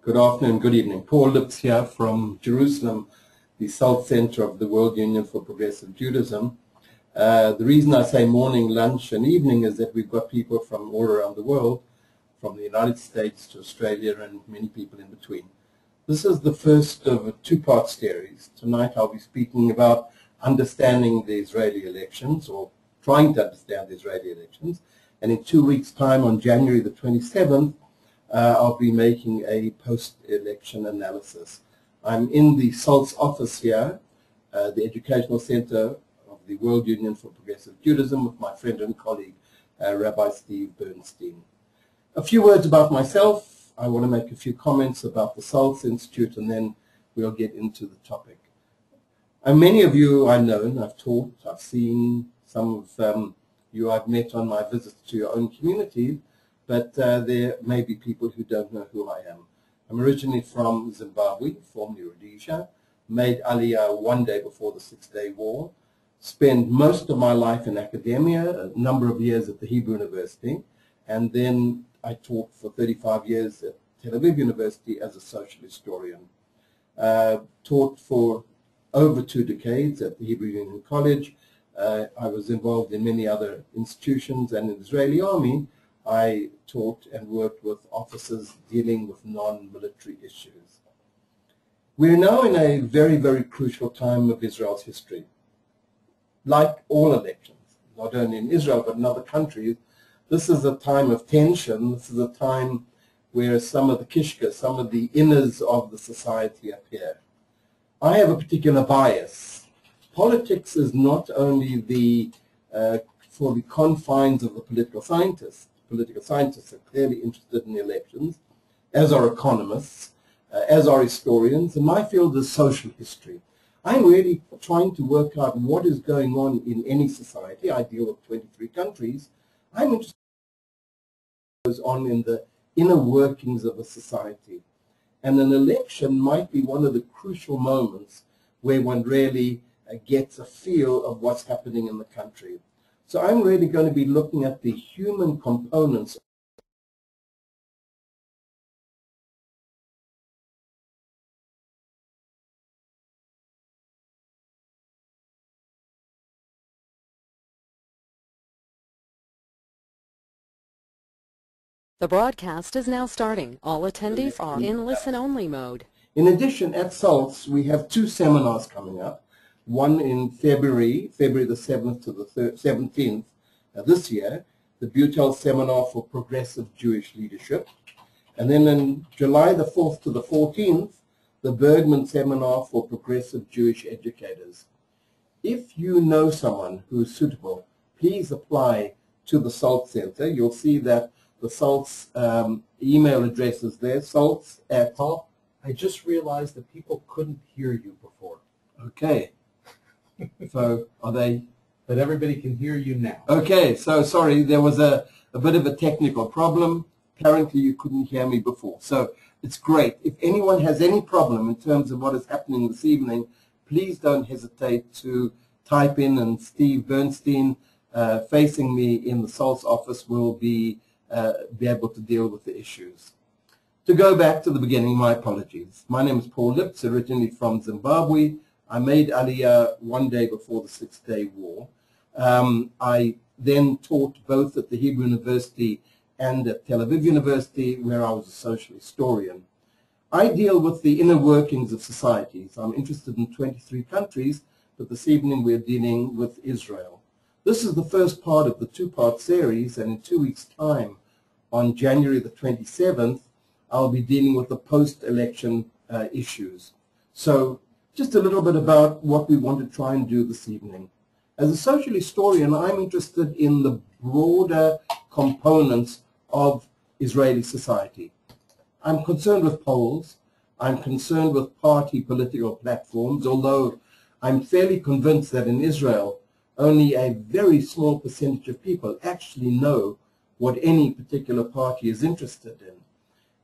Good afternoon, good evening. Paul Liptz here from Jerusalem, the South Center of the World Union for Progressive Judaism. The reason I say morning, lunch, and evening is that we've got people from all around the world, from the United States to Australia and many people in between. This is the first of a two-part series. Tonight I'll be speaking about understanding the Israeli elections, or trying to understand the Israeli elections. And in 2 weeks' time, on January the 27th, I'll be making a post-election analysis. I'm in the SALT's office here, the Educational Center of the World Union for Progressive Judaism, with my friend and colleague, Rabbi Steve Bernstein. A few words about myself. I want to make a few comments about the SALT's Institute, and then we'll get into the topic. And many of you I know, and I've taught, I've seen, some of you I've met on my visits to your own community, but there may be people who don't know who I am. I'm originally from Zimbabwe, formerly Rhodesia, made Aliyah one day before the Six-Day War, spent most of my life in academia, a number of years at the Hebrew University, and then I taught for 35 years at Tel Aviv University as a social historian. Taught for over 2 decades at the Hebrew Union College. I was involved in many other institutions, and in the Israeli Army, I taught and worked with officers dealing with non-military issues. We're now in a very, very crucial time of Israel's history. Like all elections, not only in Israel but in other countries, this is a time of tension. This is a time where some of the kishka, some of the inners of the society appear. I have a particular bias. Politics is not only for the confines of the political scientists. Political scientists are clearly interested in elections, as are economists, as are historians, and my field is social history. I'm really trying to work out what is going on in any society. I deal with 23 countries. I'm interested in what goes on in the inner workings of a society. And an election might be one of the crucial moments where one really gets a feel of what's happening in the country. So I'm really going to be looking at the human components. The broadcast is now starting. All attendees are in listen-only mode. In addition, at SALTS, we have 2 seminars coming up. One in February the 7th to the 17th this year, the Butel Seminar for Progressive Jewish Leadership. And then in July the 4th to the 14th, the Bergman Seminar for Progressive Jewish Educators. If you know someone who is suitable, please apply to the SALT Center. You'll see that the SALT's email address is there, salts at... Paul, I just realized that people couldn't hear you before. Okay. So are they? But everybody can hear you now. Okay, so sorry, there was a bit of a technical problem. Apparently you couldn't hear me before. So it's great. If anyone has any problem in terms of what is happening this evening, please don't hesitate to type in, and Steve Bernstein, facing me in the SALT's office, will be able to deal with the issues. To go back to the beginning, my apologies. My name is Paul Liptz, originally from Zimbabwe. I made Aliyah one day before the Six-Day War. I then taught both at the Hebrew University and at Tel Aviv University, where I was a social historian. I deal with the inner workings of societies. I'm interested in 23 countries, but this evening we're dealing with Israel. This is the first part of the 2-part series, and in 2 weeks' time, on January the 27th, I'll be dealing with the post-election issues. So just a little bit about what we want to try and do this evening. As a social historian, I'm interested in the broader components of Israeli society. I'm concerned with polls. I'm concerned with party political platforms, although I'm fairly convinced that in Israel, only a very small percentage of people actually know what any particular party is interested in.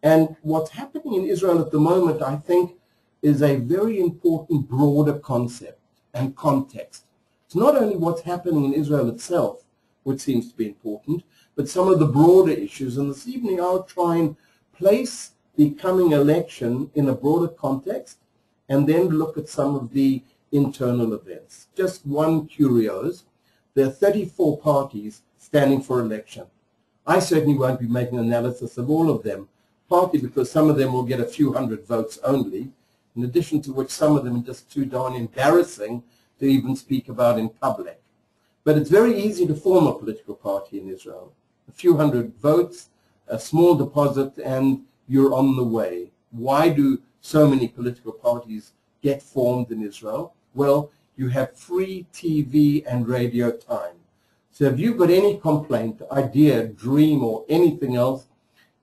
And what's happening in Israel at the moment, I think, is a very important broader concept and context. It's not only what's happening in Israel itself, which seems to be important, but some of the broader issues. And this evening I'll try and place the coming election in a broader context and then look at some of the internal events. Just one curios, there are 34 parties standing for election. I certainly won't be making an analysis of all of them, partly because some of them will get a few hundred votes only, in addition to which some of them are just too darn embarrassing to even speak about in public. But it's very easy to form a political party in Israel. A few hundred votes, a small deposit, and you're on the way. Why do so many political parties get formed in Israel? Well, you have free TV and radio time. So if you've got any complaint, idea, dream, or anything else,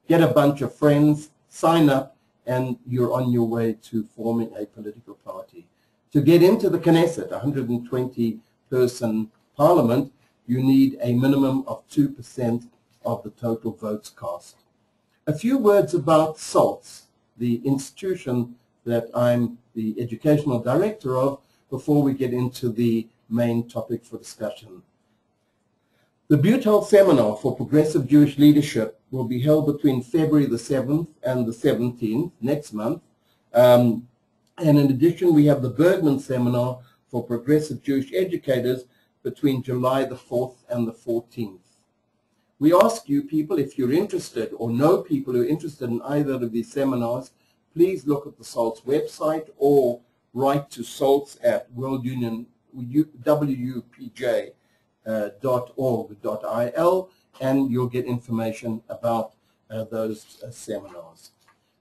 get a bunch of friends, sign up, and you're on your way to forming a political party. To get into the Knesset, 120-person parliament, you need a minimum of 2% of the total votes cast. A few words about SALTS, the institution that I'm the educational director of, before we get into the main topic for discussion. The Butel Seminar for Progressive Jewish Leadership will be held between February the 7th and the 17th, next month. And in addition, we have the Bergman Seminar for Progressive Jewish Educators between July the 4th and the 14th. We ask you people, if you're interested or know people who are interested in either of these seminars, please look at the SALTS website or write to SALTS at wupj.org.il, and you'll get information about those seminars.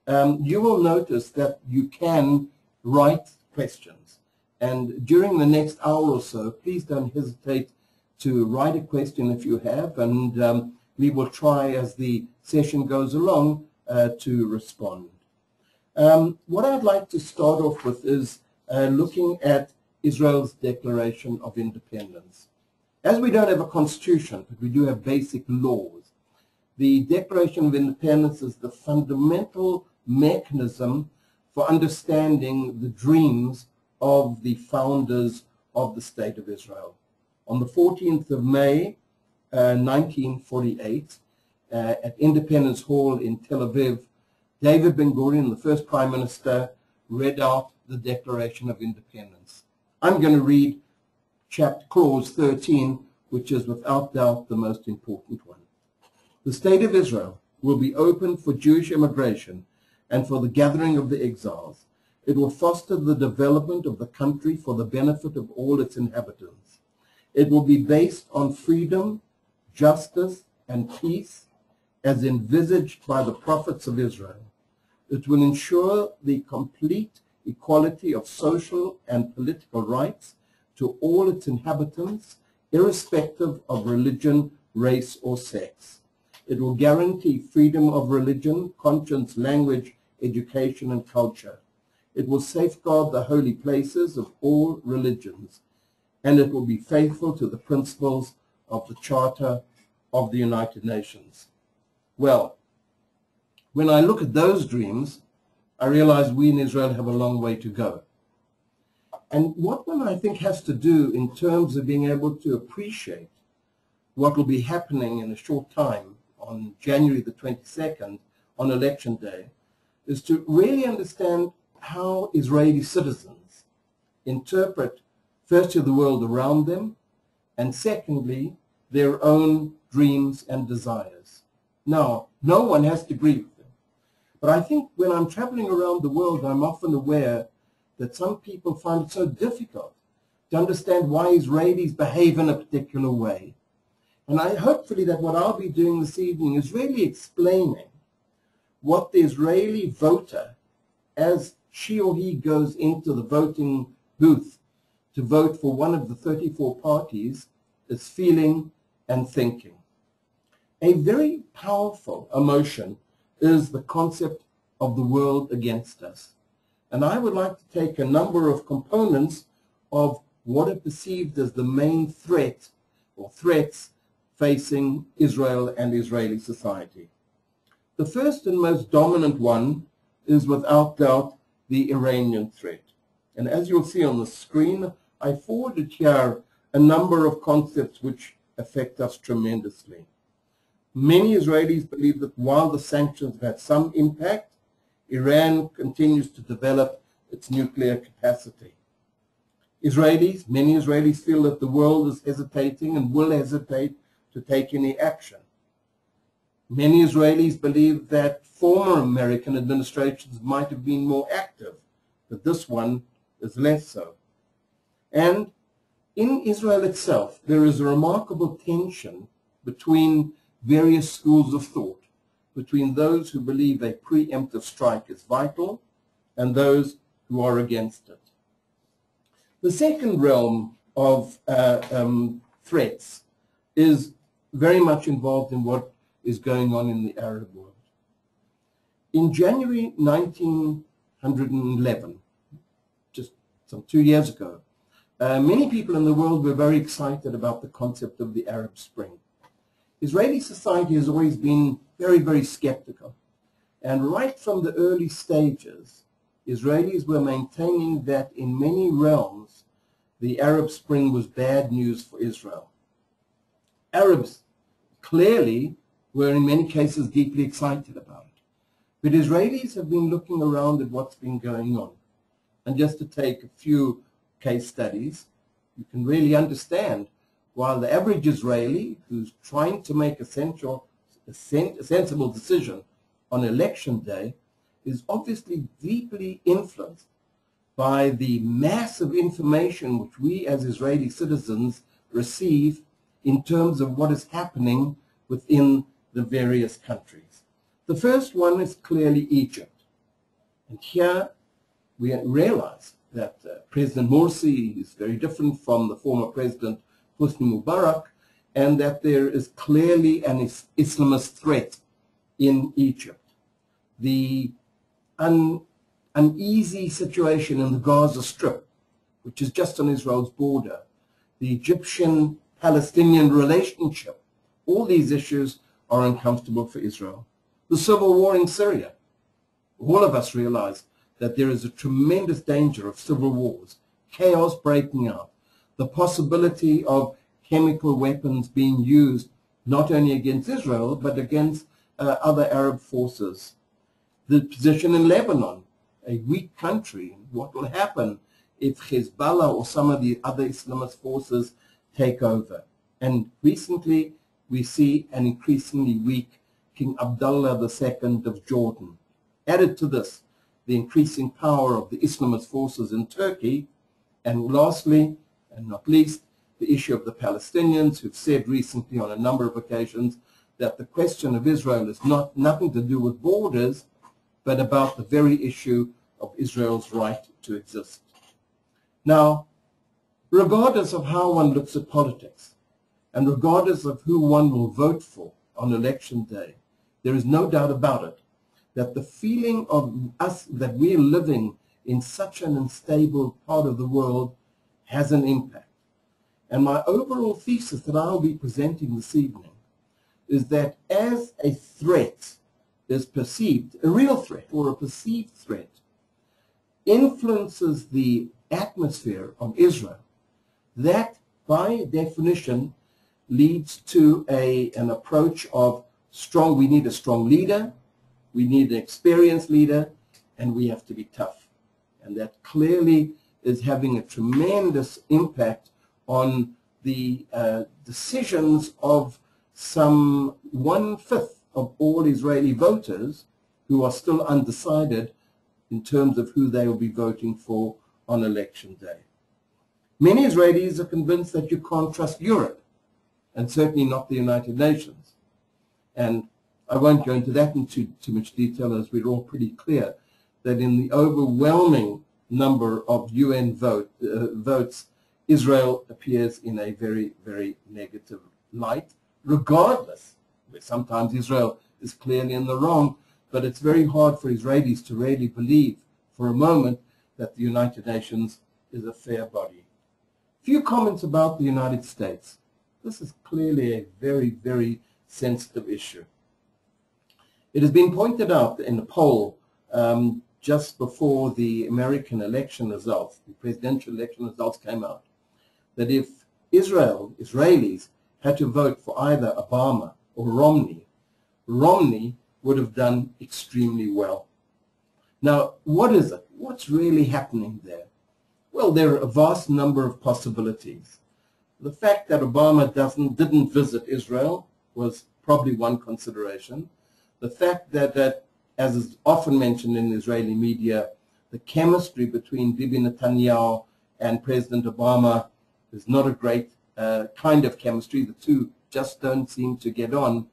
You will notice that you can write questions, and during the next hour or so, please don't hesitate to write a question if you have, and we will try as the session goes along to respond. What I'd like to start off with is looking at Israel's Declaration of Independence. As we don't have a constitution, but we do have basic laws, the Declaration of Independence is the fundamental mechanism for understanding the dreams of the founders of the State of Israel. On the 14th of May, 1948, at Independence Hall in Tel Aviv, David Ben-Gurion, the first Prime Minister, read out the Declaration of Independence. I'm going to read Clause 13, which is without doubt the most important one. The State of Israel will be open for Jewish immigration and for the gathering of the exiles. It will foster the development of the country for the benefit of all its inhabitants. It will be based on freedom, justice, and peace as envisaged by the prophets of Israel. It will ensure the complete equality of social and political rights to all its inhabitants, irrespective of religion, race, or sex. It will guarantee freedom of religion, conscience, language, education, and culture. It will safeguard the holy places of all religions, and it will be faithful to the principles of the Charter of the United Nations. Well, when I look at those dreams, I realize we in Israel have a long way to go. And what one, I think, has to do in terms of being able to appreciate what will be happening in a short time on January the 22nd, on Election Day, is to really understand how Israeli citizens interpret, firstly, the world around them, and secondly, their own dreams and desires. Now, no one has to agree with them. But I think when I'm traveling around the world, I'm often aware that some people find it so difficult to understand why Israelis behave in a particular way. And hopefully that what I'll be doing this evening is really explaining what the Israeli voter, as she or he goes into the voting booth to vote for one of the 34 parties, is feeling and thinking. A very powerful emotion is the concept of the world against us. And I would like to take a number of components of what are perceived as the main threat or threats facing Israel and Israeli society. The first and most dominant one is without doubt the Iranian threat. And as you'll see on the screen, I forwarded here a number of concepts which affect us tremendously. Many Israelis believe that while the sanctions have had some impact, Iran continues to develop its nuclear capacity. Many Israelis feel that the world is hesitating and will hesitate to take any action. Many Israelis believe that former American administrations might have been more active, but this one is less so. And in Israel itself, there is a remarkable tension between various schools of thought, between those who believe a preemptive strike is vital and those who are against it. The second realm of threats is very much involved in what is going on in the Arab world. In January 1911, just some 2 years ago, many people in the world were very excited about the concept of the Arab Spring. Israeli society has always been very, very skeptical. And right from the early stages, Israelis were maintaining that in many realms, the Arab Spring was bad news for Israel. Arabs clearly were in many cases deeply excited about it. But Israelis have been looking around at what's been going on. And just to take a few case studies, you can really understand while the average Israeli who's trying to make a sensible decision on election day is obviously deeply influenced by the massive information which we as Israeli citizens receive in terms of what is happening within the various countries. The first one is clearly Egypt. And here we realize that President Morsi is very different from the former President Hosni Mubarak, and that there is clearly an Islamist threat in Egypt. The uneasy situation in the Gaza Strip, which is just on Israel's border, the Egyptian-Palestinian relationship, all these issues are uncomfortable for Israel. The civil war in Syria. All of us realize that there is a tremendous danger of civil wars, chaos breaking out, the possibility of chemical weapons being used not only against Israel, but against other Arab forces. The position in Lebanon, a weak country, what will happen if Hezbollah or some of the other Islamist forces take over. And recently, we see an increasingly weak King Abdullah II of Jordan. Added to this, the increasing power of the Islamist forces in Turkey, and lastly, and not least, the issue of the Palestinians who've said recently on a number of occasions that the question of Israel is nothing to do with borders, but about the very issue of Israel's right to exist. Now, regardless of how one looks at politics, and regardless of who one will vote for on election day, there is no doubt about it that the feeling of us that we're living in such an unstable part of the world has an impact. And my overall thesis that I'll be presenting this evening is that as a threat is perceived, a real threat or a perceived threat, influences the atmosphere of Israel, that by definition leads to an approach of we need a strong leader, we need an experienced leader, and we have to be tough. And that clearly is having a tremendous impact on the decisions of some 1/5 of all Israeli voters who are still undecided in terms of who they will be voting for on election day. Many Israelis are convinced that you can't trust Europe, and certainly not the United Nations. And I won't go into that in too much detail, as we're all pretty clear that in the overwhelming number of UN votes, Israel appears in a very, very negative light, regardless. Sometimes Israel is clearly in the wrong, but it's very hard for Israelis to really believe for a moment that the United Nations is a fair body. Few comments about the United States. This is clearly a very, very sensitive issue. It has been pointed out in a poll just before the American election results, the presidential election results came out, that if Israelis had to vote for either Obama or Romney would have done extremely well. Now, what is it? What's really happening there? Well, there are a vast number of possibilities. The fact that Obama didn't visit Israel was probably one consideration. The fact that, as is often mentioned in Israeli media, the chemistry between Bibi Netanyahu and President Obama is not a great kind of chemistry. The two just don't seem to get on.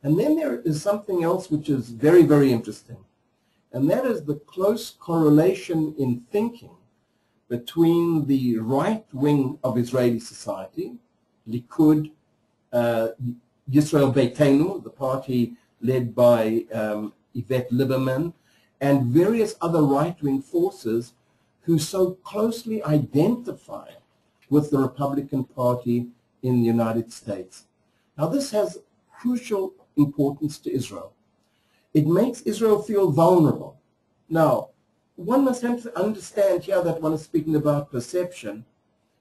And then there is something else which is very, very interesting, and that is the close correlation in thinking between the right wing of Israeli society, Likud, Yisrael Beitenu, the party led by Yvette Lieberman, and various other right-wing forces who so closely identify with the Republican Party in the United States. Now, this has crucial importance to Israel. It makes Israel feel vulnerable. Now, one must have to understand here that one is speaking about perception.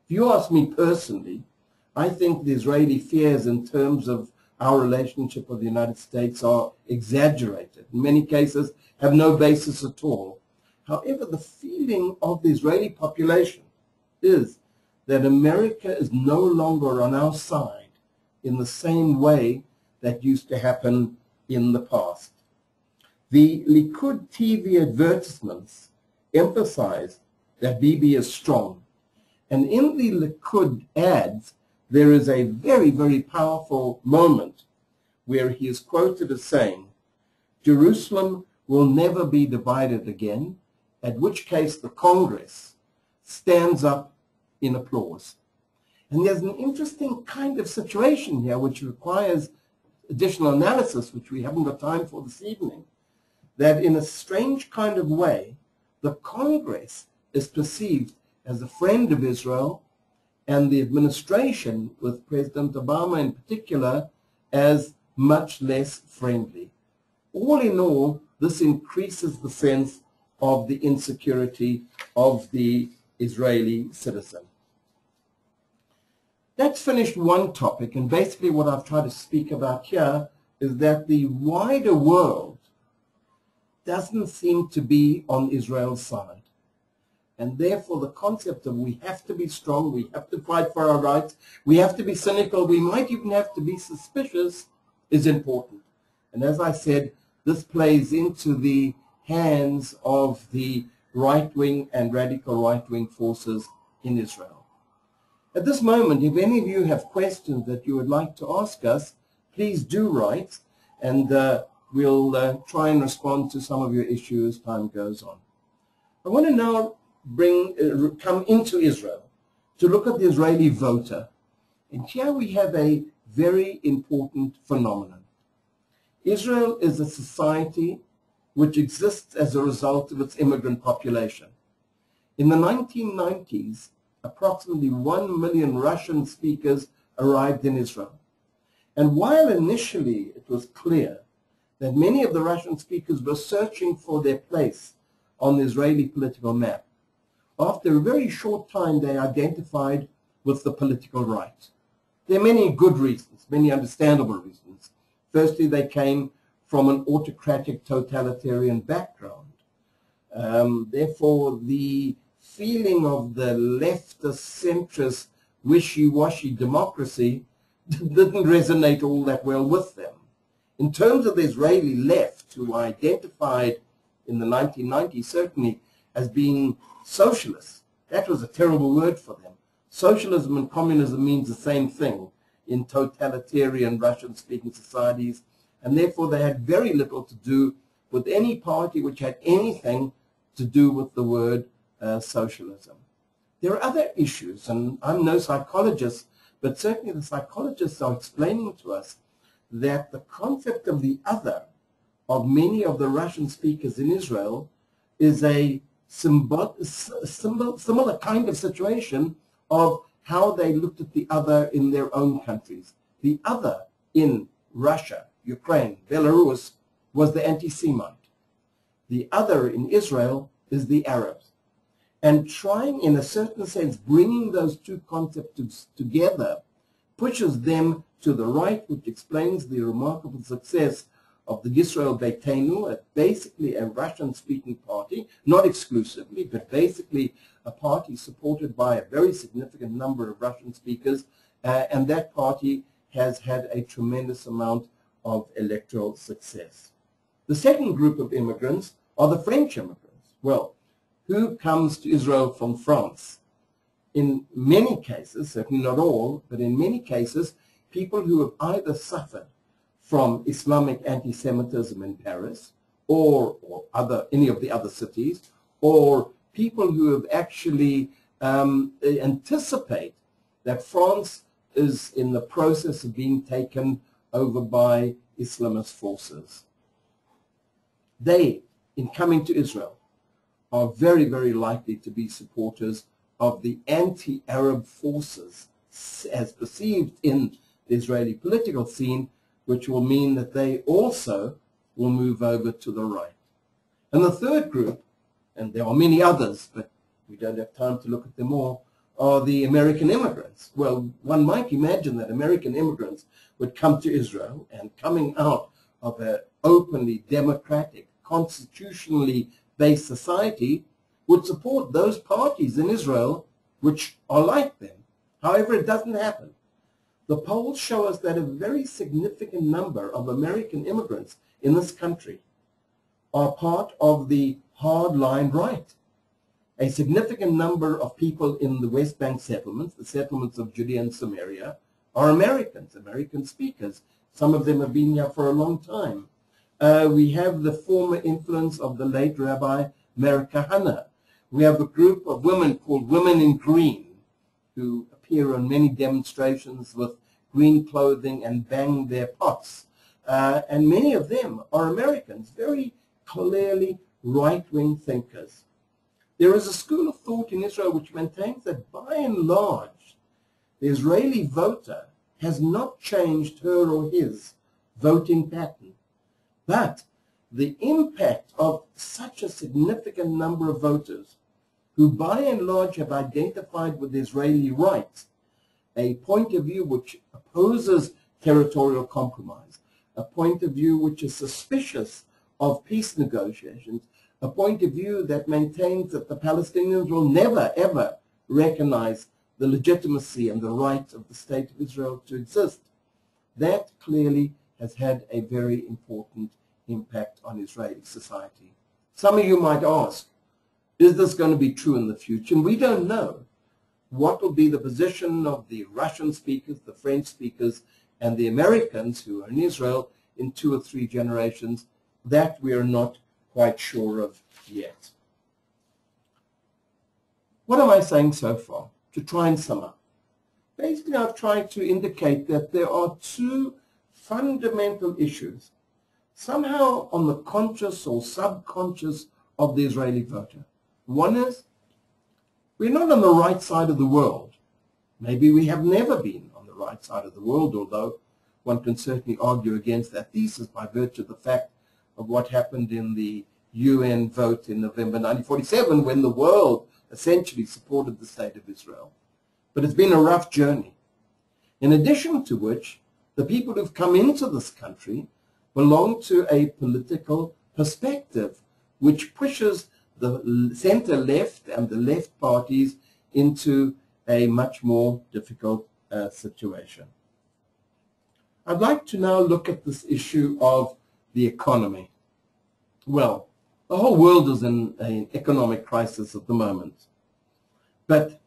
If you ask me personally, I think the Israeli fears in terms of our relationship with the United States are exaggerated. In many cases, have no basis at all. However, the feeling of the Israeli population is that America is no longer on our side in the same way that used to happen in the past. The Likud TV advertisements emphasize that Bibi is strong. And in the Likud ads, there is a very, very powerful moment where he is quoted as saying, "Jerusalem will never be divided again," at which case the Congress stands up in applause. And there's an interesting kind of situation here which requires additional analysis, which we haven't got time for this evening, that in a strange kind of way, the Congress is perceived as a friend of Israel, and the administration, with President Obama in particular, as much less friendly. All in all, this increases the sense of the insecurity of the Israeli citizen. That's finished one topic, and basically what I've tried to speak about here is that the wider world doesn't seem to be on Israel's side. And therefore the concept of we have to be strong, we have to fight for our rights, we have to be cynical, we might even have to be suspicious is important. And as I said, this plays into the hands of the right-wing and radical right-wing forces in Israel. At this moment, if any of you have questions that you would like to ask us, please do write, and we'll try and respond to some of your issues as time goes on. I want to now come into Israel to look at the Israeli voter. And here we have a very important phenomenon. Israel is a society which exists as a result of its immigrant population. In the 1990s, approximately 1 million Russian speakers arrived in Israel. And while initially it was clear that many of the Russian speakers were searching for their place on the Israeli political map, after a very short time they identified with the political right. There are many good reasons, many understandable reasons. Firstly, they came from an autocratic totalitarian background. Therefore, the feeling of the leftist, centrist, wishy-washy democracy didn't resonate all that well with them. In terms of the Israeli left, who were identified in the 1990s certainly as being socialists, that was a terrible word for them. Socialism and communism means the same thing in totalitarian Russian-speaking societies, and therefore they had very little to do with any party which had anything to do with the word socialism. There are other issues, and I'm no psychologist, but certainly the psychologists are explaining to us that the concept of the other of many of the Russian speakers in Israel is a similar kind of situation of how they looked at the other in their own countries. The other in Russia, Ukraine, Belarus was the anti-Semite. The other in Israel is the Arabs. And trying, in a certain sense, bringing those two concepts together pushes them to the right, which explains the remarkable success of the Yisrael Beitenu, basically a Russian-speaking party, not exclusively, but basically a party supported by a very significant number of Russian speakers, and that party has had a tremendous amount of electoral success. The second group of immigrants are the French immigrants. Well, who comes to Israel from France? In many cases, certainly not all, but in many cases, people who have either suffered from Islamic anti-Semitism in Paris or any of the other cities, or people who have actually anticipate that France is in the process of being taken over by Islamist forces. They, in coming to Israel, are very, very likely to be supporters of the anti-Arab forces as perceived in the Israeli political scene, which will mean that they also will move over to the right. And the third group, and there are many others, but we don't have time to look at them all, are the American immigrants. Well, one might imagine that American immigrants would come to Israel, and coming out of an openly democratic, constitutionally based society, would support those parties in Israel which are like them. However, it doesn't happen. The polls show us that a very significant number of American immigrants in this country are part of the hardline right. A significant number of people in the West Bank settlements, the settlements of Judea and Samaria, are Americans, American speakers. Some of them have been here for a long time. We have the former influence of the late Rabbi Meir Kahane. We have a group of women called Women in Green, who appear on many demonstrations with green clothing and bang their pots. And many of them are Americans, very clearly right-wing thinkers. There is a school of thought in Israel which maintains that by and large, the Israeli voter has not changed her or his voting pattern. But the impact of such a significant number of voters who by and large have identified with Israeli rights, a point of view which opposes territorial compromise, a point of view which is suspicious of peace negotiations, a point of view that maintains that the Palestinians will never, ever recognize the legitimacy and the right of the state of Israel to exist. That clearly has had a very important impact on Israeli society. Some of you might ask, is this going to be true in the future? And we don't know what will be the position of the Russian speakers, the French speakers, and the Americans who are in Israel in 2 or 3 generations. That we are not quite sure of yet. What am I saying so far? To try and sum up. Basically, I've tried to indicate that there are 2 fundamental issues, somehow on the conscious or subconscious of the Israeli voter. One is, we're not on the right side of the world. Maybe we have never been on the right side of the world, although one can certainly argue against that thesis by virtue of the fact of what happened in the UN vote in November 1947, when the world essentially supported the state of Israel. But it's been a rough journey. In addition to which, the people who've come into this country belong to a political perspective which pushes the center-left and the left parties into a much more difficult situation. I'd like to now look at this issue of the economy. Well, the whole world is in an economic crisis at the moment. But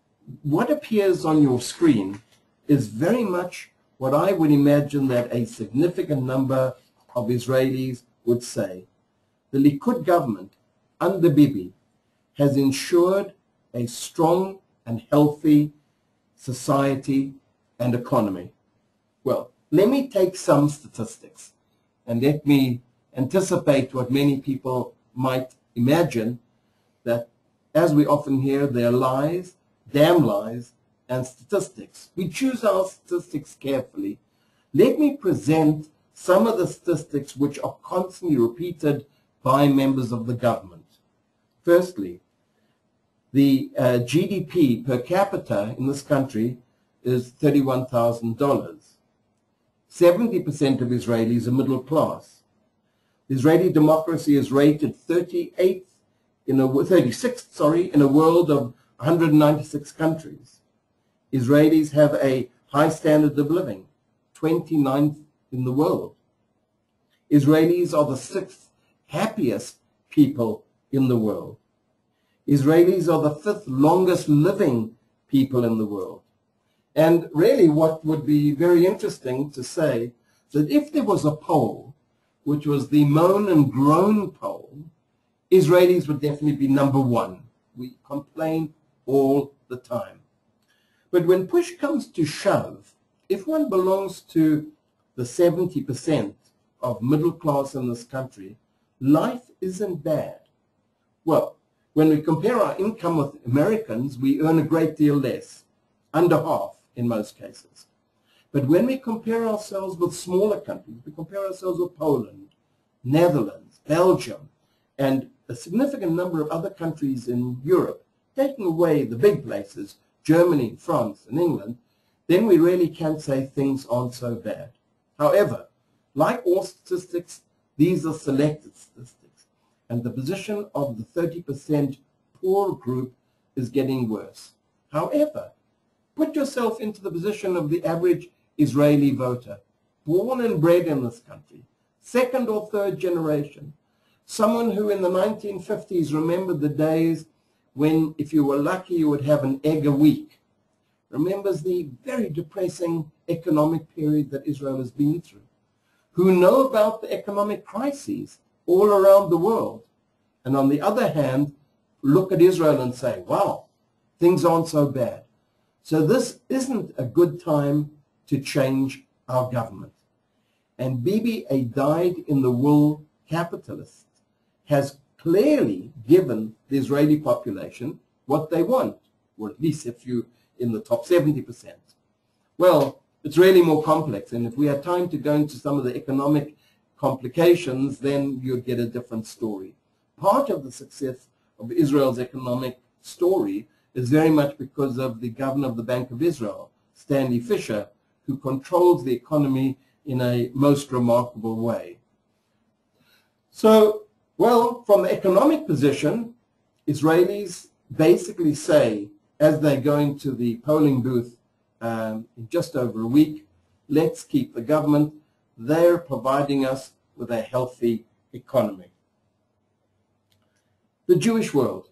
what appears on your screen is very much what I would imagine that a significant number of Israelis would say. The Likud government under Bibi has ensured a strong and healthy society and economy. Well, let me take some statistics and let me anticipate what many people might imagine, that as we often hear, there are lies, damn lies, and statistics. We choose our statistics carefully. Let me present some of the statistics which are constantly repeated by members of the government. Firstly, the GDP per capita in this country is $31,000. 70% of Israelis are middle class. The Israeli democracy is rated 36th in a world of 196 countries. Israelis have a high standard of living, 29th in the world. Israelis are the 6th happiest people in the world. Israelis are the 5th longest living people in the world. And really what would be very interesting to say, that if there was a poll, which was the moan and groan poll, Israelis would definitely be number one. We complain all the time. But when push comes to shove, if one belongs to the 70% of middle class in this country, life isn't bad. Well, when we compare our income with Americans, we earn a great deal less, under half in most cases. But when we compare ourselves with smaller countries, we compare ourselves with Poland, Netherlands, Belgium, and a significant number of other countries in Europe, taking away the big places, Germany, France, and England, then we really can say things aren't so bad. However, like all statistics, these are selected statistics, and the position of the 30% poor group is getting worse. However, put yourself into the position of the average Israeli voter, born and bred in this country, second or third generation, someone who in the 1950s remembered the days when, if you were lucky, you would have an egg a week, remembers the very depressing economic period that Israel has been through, who know about the economic crises all around the world, and on the other hand, look at Israel and say, wow, things aren't so bad. So this isn't a good time to change our government. And Bibi, a dyed-in-the-wool capitalist, has clearly given the Israeli population what they want, or at least if you're in the top 70%. Well, it's really more complex, and if we had time to go into some of the economic complications, then you'd get a different story. Part of the success of Israel's economic story is very much because of the governor of the Bank of Israel, Stanley Fischer, who controls the economy in a most remarkable way. So, well, from the economic position, Israelis basically say, as they go into the polling booth in just over a week, let's keep the government. They're providing us with a healthy economy. The Jewish world.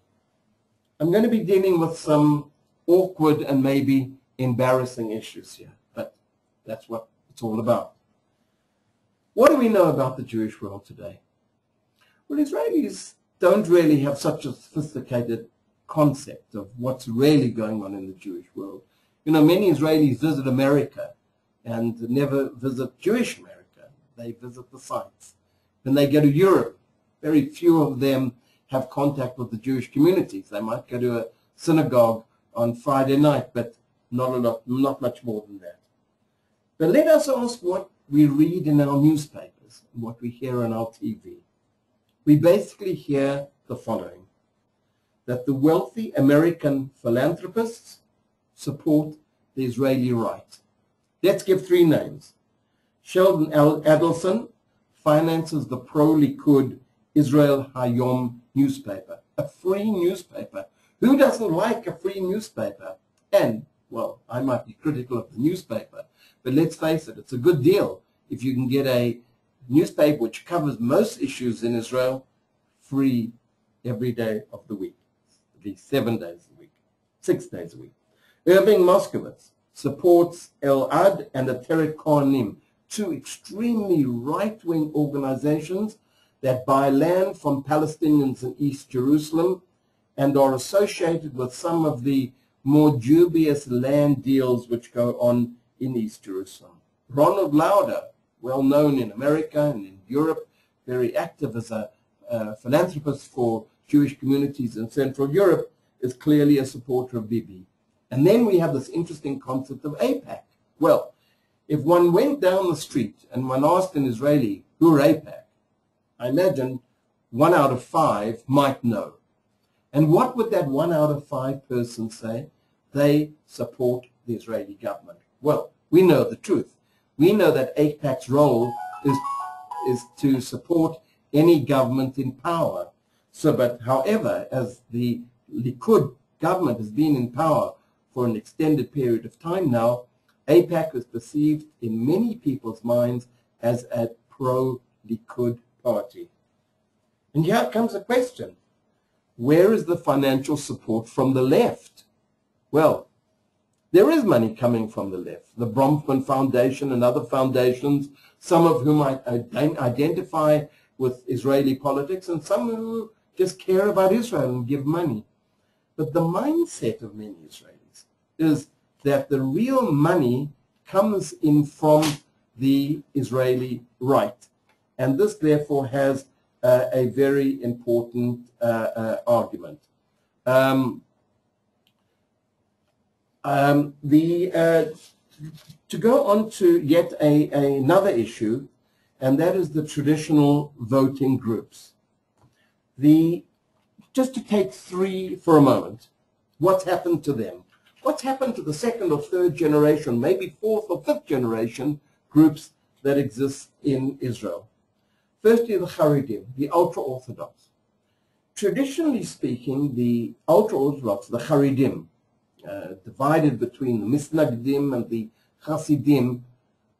I'm going to be dealing with some awkward and maybe embarrassing issues here, but that's what it's all about. What do we know about the Jewish world today? Well, Israelis don't really have such a sophisticated concept of what's really going on in the Jewish world. You know, many Israelis visit America and never visit Jewish America. They visit the sites. When they go to Europe, very few of them have contact with the Jewish communities. They might go to a synagogue on Friday night, but not much more than that. But let us ask what we read in our newspapers and what we hear on our TV. We basically hear the following: that the wealthy American philanthropists support the Israeli right. Let's give three names. Sheldon Adelson finances the pro-Likud Israel Hayom newspaper, a free newspaper. Who doesn't like a free newspaper? And, well, I might be critical of the newspaper, but let's face it, it's a good deal if you can get a newspaper which covers most issues in Israel free every day of the week, at least 7 days a week, 6 days a week. Irving Moskowitz supports El-Ad and the Teret Kohanim, two extremely right-wing organizations that buy land from Palestinians in East Jerusalem and are associated with some of the more dubious land deals which go on in East Jerusalem. Ronald Lauder, well known in America and in Europe, very active as a philanthropist for Jewish communities in Central Europe, is clearly a supporter of Bibi. And then we have this interesting concept of AIPAC. Well, if one went down the street and one asked an Israeli, who are AIPAC? I imagine 1 out of 5 might know. And what would that 1 out of 5 person say? They support the Israeli government. Well, we know the truth. We know that AIPAC's role is to support any government in power. So, but however, as the Likud government has been in power for an extended period of time now, AIPAC is perceived in many people's minds as a pro-Likud party. And here comes a question. Where is the financial support from the left? Well, there is money coming from the left. The Bronfman Foundation and other foundations, some of whom I identify with Israeli politics, and some who just care about Israel and give money. But the mindset of many Israelis is that the real money comes in from the Israeli right. And this, therefore, has a very important argument. To go on to yet another issue, and that is the traditional voting groups. Just to take three for a moment, what's happened to them? What's happened to the second or third generation, maybe fourth or fifth generation groups that exist in Israel? Firstly, the Haredim, the ultra-Orthodox. Traditionally speaking, the ultra-Orthodox, the Haredim, divided between the Misnagdim and the Hasidim,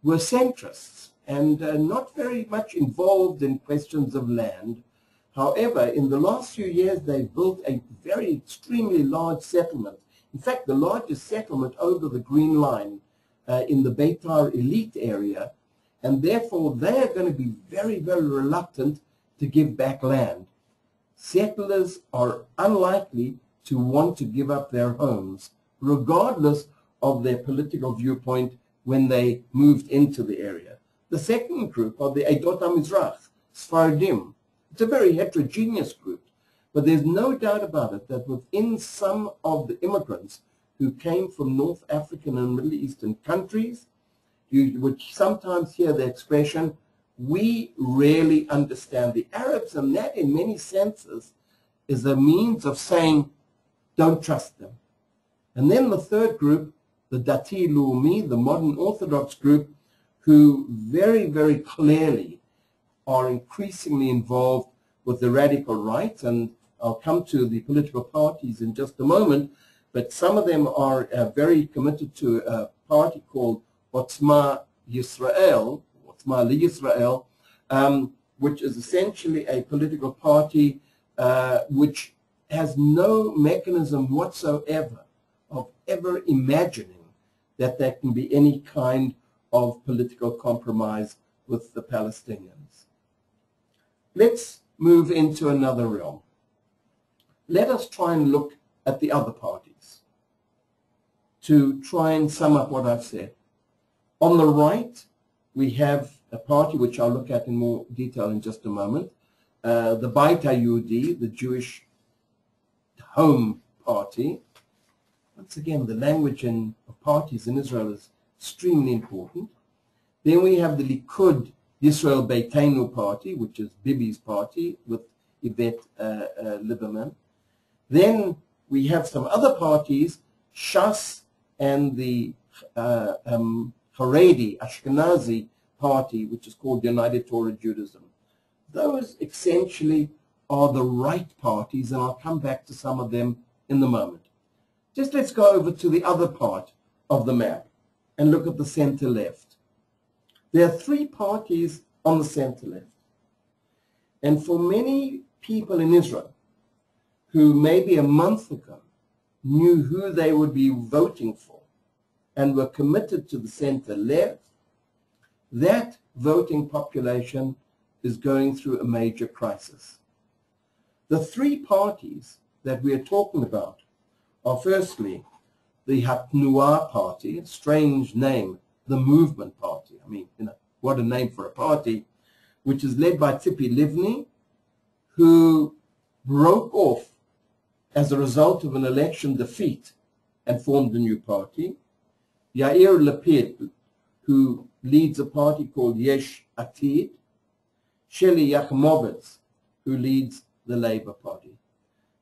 were centrists and not very much involved in questions of land. However, in the last few years, they've built a very extremely large settlement. In fact, the largest settlement over the Green Line in the Beitar elite area, and therefore they are going to be very, very reluctant to give back land. Settlers are unlikely to want to give up their homes, regardless of their political viewpoint when they moved into the area. The second group are the Eidot HaMizrach, Sfaradim. It's a very heterogeneous group, but there's no doubt about it that within some of the immigrants who came from North African and Middle Eastern countries, you would sometimes hear the expression, we really understand the Arabs, and that in many senses is a means of saying, don't trust them. And then the third group, the Dati Leumi, the modern Orthodox group, who very, very clearly are increasingly involved with the radical right, and I'll come to the political parties in just a moment, but some of them are very committed to a party called Otzma Yisrael, Otzma Yisrael, which is essentially a political party which has no mechanism whatsoever of ever imagining that there can be any kind of political compromise with the Palestinians. Let's move into another realm. Let us try and look at the other parties to try and sum up what I've said. On the right, we have a party which I'll look at in more detail in just a moment, the Beit HaYehudi, the Jewish Home Party. Once again, the language of parties in Israel is extremely important. Then we have the Likud Yisrael Beitenu party, which is Bibi's party with Yvette Lieberman. Then we have some other parties, Shas and the Haredi, Ashkenazi party, which is called United Torah Judaism. Those essentially are the right parties, and I'll come back to some of them in a moment. Just let's go over to the other part of the map and look at the center left. There are three parties on the center left. And for many people in Israel who maybe a month ago knew who they would be voting for and were committed to the center left, that voting population is going through a major crisis. The three parties that we are talking about are firstly the Hatnuah party, a strange name, the Movement Party. I mean, what a name for a party, which is led by Tzipi Livni, who broke off as a result of an election defeat and formed a new party. Yair Lapid, who leads a party called Yesh Atid. Sheli Yachimovitz, who leads the Labour Party.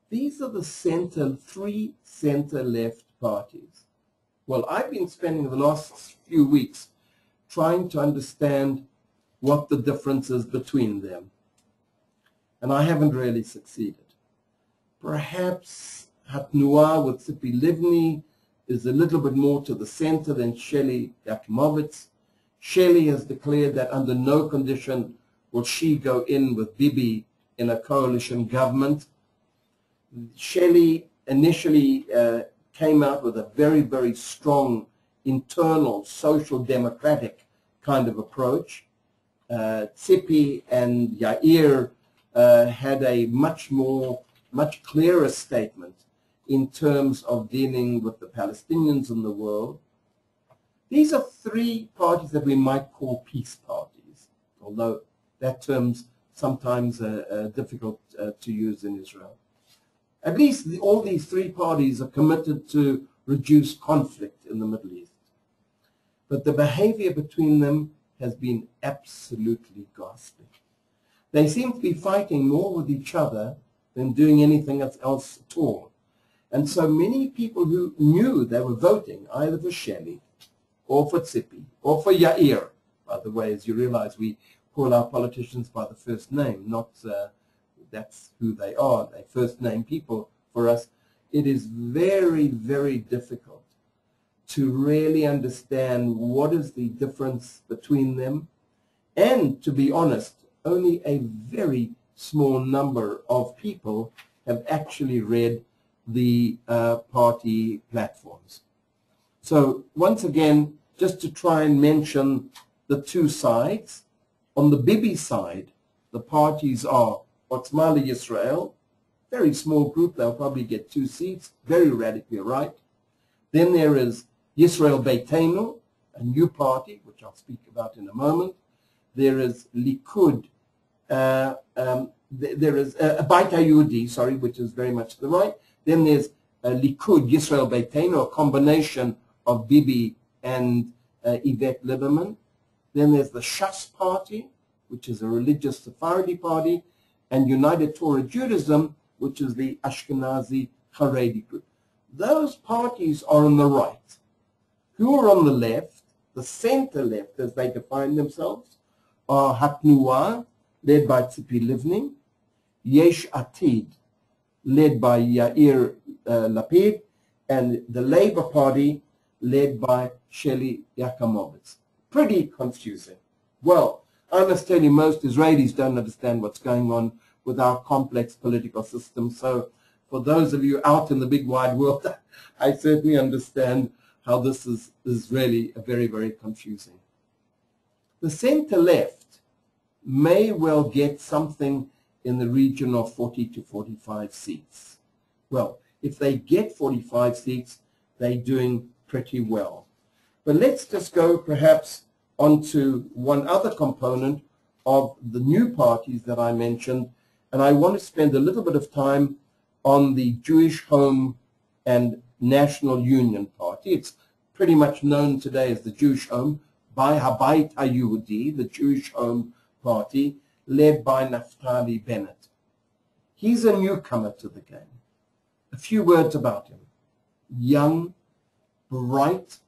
These are the three center-left parties. Well, I've been spending the last few weeks trying to understand what the difference is between them. and I haven't really succeeded. Perhaps Hatnua with Tzipi Livni is a little bit more to the center than Shelley Yakimovitz. Shelley has declared that under no condition will she go in with Bibi in a coalition government. Shelley initially came out with a very, very strong internal social democratic kind of approach. Tzipi and Yair had a much clearer statement in terms of dealing with the Palestinians in the world. These are three parties that we might call peace parties, although that term's sometimes difficult to use in Israel. At least all these three parties are committed to reduce conflict in the Middle East. But the behavior between them has been absolutely ghastly. They seem to be fighting more with each other than doing anything else at all. And so many people who knew they were voting either for Shelley or for Tzipi or for Yair, by the way, as you realize, we call our politicians by the first name, not that's who they are. They're first name people for us. It is very, very difficult to really understand what is the difference between them. And to be honest, only a very small number of people have actually read the party platforms. So once again, just to try and mention the two sides. On the Bibi side, the parties are Otzma Yisrael, very small group, they'll probably get 2 seats, very radically right. Then there is Yisrael Beitenu, a new party, which I'll speak about in a moment. There is Likud, there is Beit HaYehudi, sorry, which is very much to the right. Then there's Likud, Yisrael Beitenu, a combination of Bibi and Yvette Lieberman. Then there's the Shas party, which is a religious Sephardi party, and United Torah Judaism, which is the Ashkenazi Haredi group. Those parties are on the right. Who are on the left, the center left as they define themselves, are Hatnua, led by Tzipi Livni, Yesh Atid, led by Yair Lapid, and the Labour Party, led by Shelley Yakimovitz. Pretty confusing. Well, I must tell you, most Israelis don't understand what's going on with our complex political system. So for those of you out in the big wide world, I certainly understand how this is really very, very confusing. The center-left may well get something in the region of 40 to 45 seats. Well, if they get 45 seats, they're doing pretty well. But let's just go perhaps onto one other component of the new parties that I mentioned, and I want to spend a little bit of time on the Jewish Home and National Union Party. It's pretty much known today as the Jewish Home, by Habayit HaYehudi, the Jewish Home Party, led by Naftali Bennett. He's a newcomer to the game. A few words about him. Young, bright,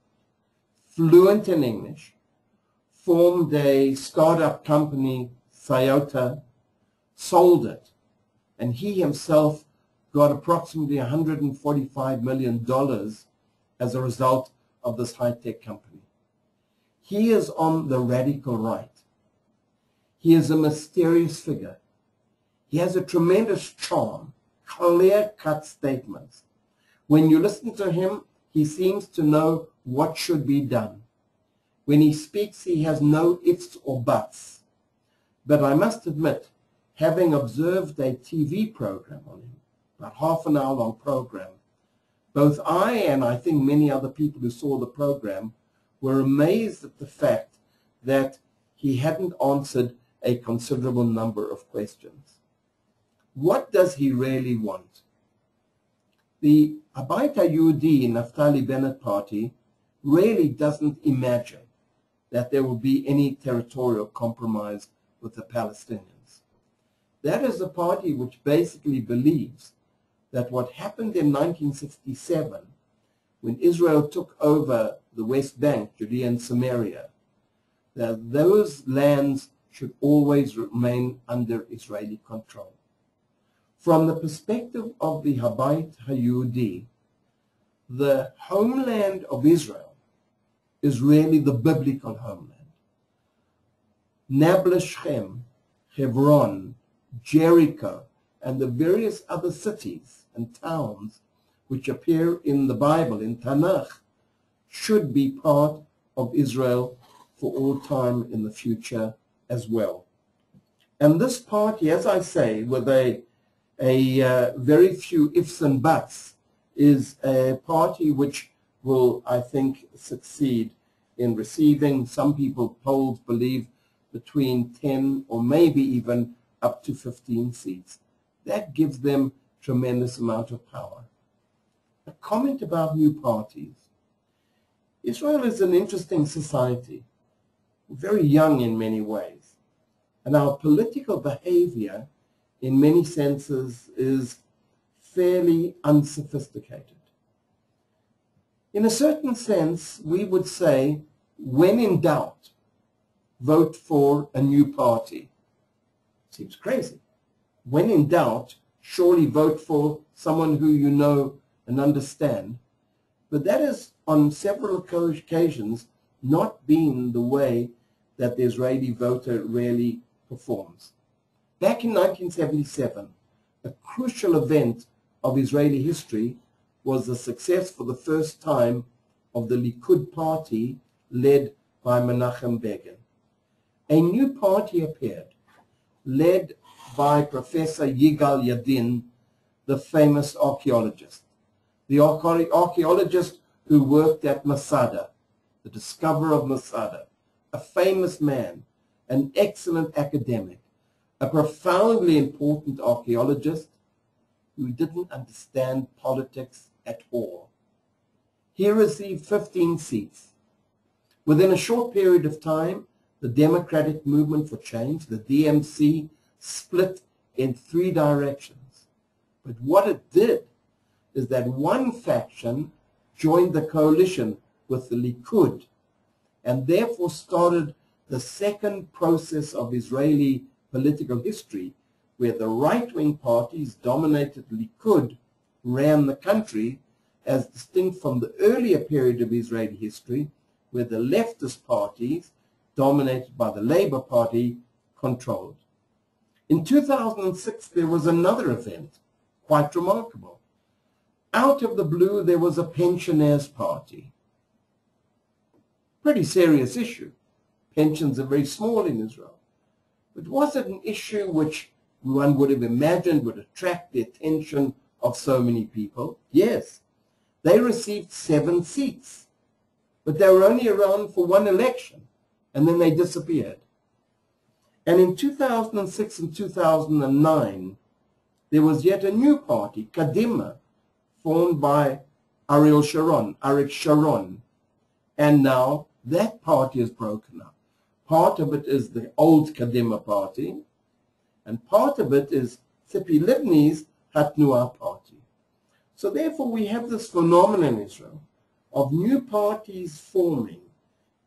fluent in English, formed a startup company, Toyota, sold it, and he himself got approximately $145 million as a result of this high-tech company. He is on the radical right. He is a mysterious figure. He has a tremendous charm, clear-cut statements. When you listen to him, he seems to know what should be done. When he speaks, he has no ifs or buts. But I must admit, having observed a TV program on him, about half an hour long program, both I and I think many other people who saw the program were amazed at the fact that he hadn't answered a considerable number of questions. What does he really want? The Habayit HaYehudi, Naftali Bennett party, really doesn't imagine that there will be any territorial compromise with the Palestinians. That is a party which basically believes that what happened in 1967, when Israel took over the West Bank, Judea and Samaria, that those lands should always remain under Israeli control. From the perspective of the Habayit HaYehudi, the homeland of Israel is really the biblical homeland. Nablus Shem, Hebron, Jericho, and the various other cities and towns which appear in the Bible, in Tanakh, should be part of Israel for all time in the future as well. And this party, as I say, with a very few ifs and buts, is a party which will, I think, succeed in receiving, some people, polls believe, between 10 or maybe even up to 15 seats. That gives them tremendous amount of power. A comment about new parties. Israel is an interesting society, very young in many ways, and our political behavior in many senses is fairly unsophisticated. In a certain sense, we would say, when in doubt, vote for a new party. Seems crazy. When in doubt, surely vote for someone who you know and understand. But that has, on several occasions, not been the way that the Israeli voter really performs. Back in 1977, a crucial event of Israeli history was the success for the first time of the Likud party led by Menachem Begin. A new party appeared, led by Professor Yigal Yadin, the famous archaeologist. The archaeologist who worked at Masada, the discoverer of Masada, a famous man, an excellent academic, a profoundly important archaeologist who didn't understand politics at all. He received 15 seats. Within a short period of time, the Democratic Movement for Change, the DMC, split in 3 directions. But what it did is that one faction joined the coalition with the Likud and therefore started the second process of Israeli political history, where the right-wing parties dominated Likud, ran the country, as distinct from the earlier period of Israeli history, where the leftist parties, dominated by the Labour Party, controlled. In 2006, there was another event, quite remarkable. Out of the blue, there was a pensioners' party. Pretty serious issue. Pensions are very small in Israel. But was it an issue which one would have imagined would attract the attention of so many people? Yes. They received 7 seats. But they were only around for one election, and then they disappeared. And in 2006 and 2009, there was yet a new party, Kadima, formed by Arik Sharon. And now that party is broken up. Part of it is the old Kadima party, and part of it is Tzipi Livni's Hatnuah party. So therefore we have this phenomenon in Israel of new parties forming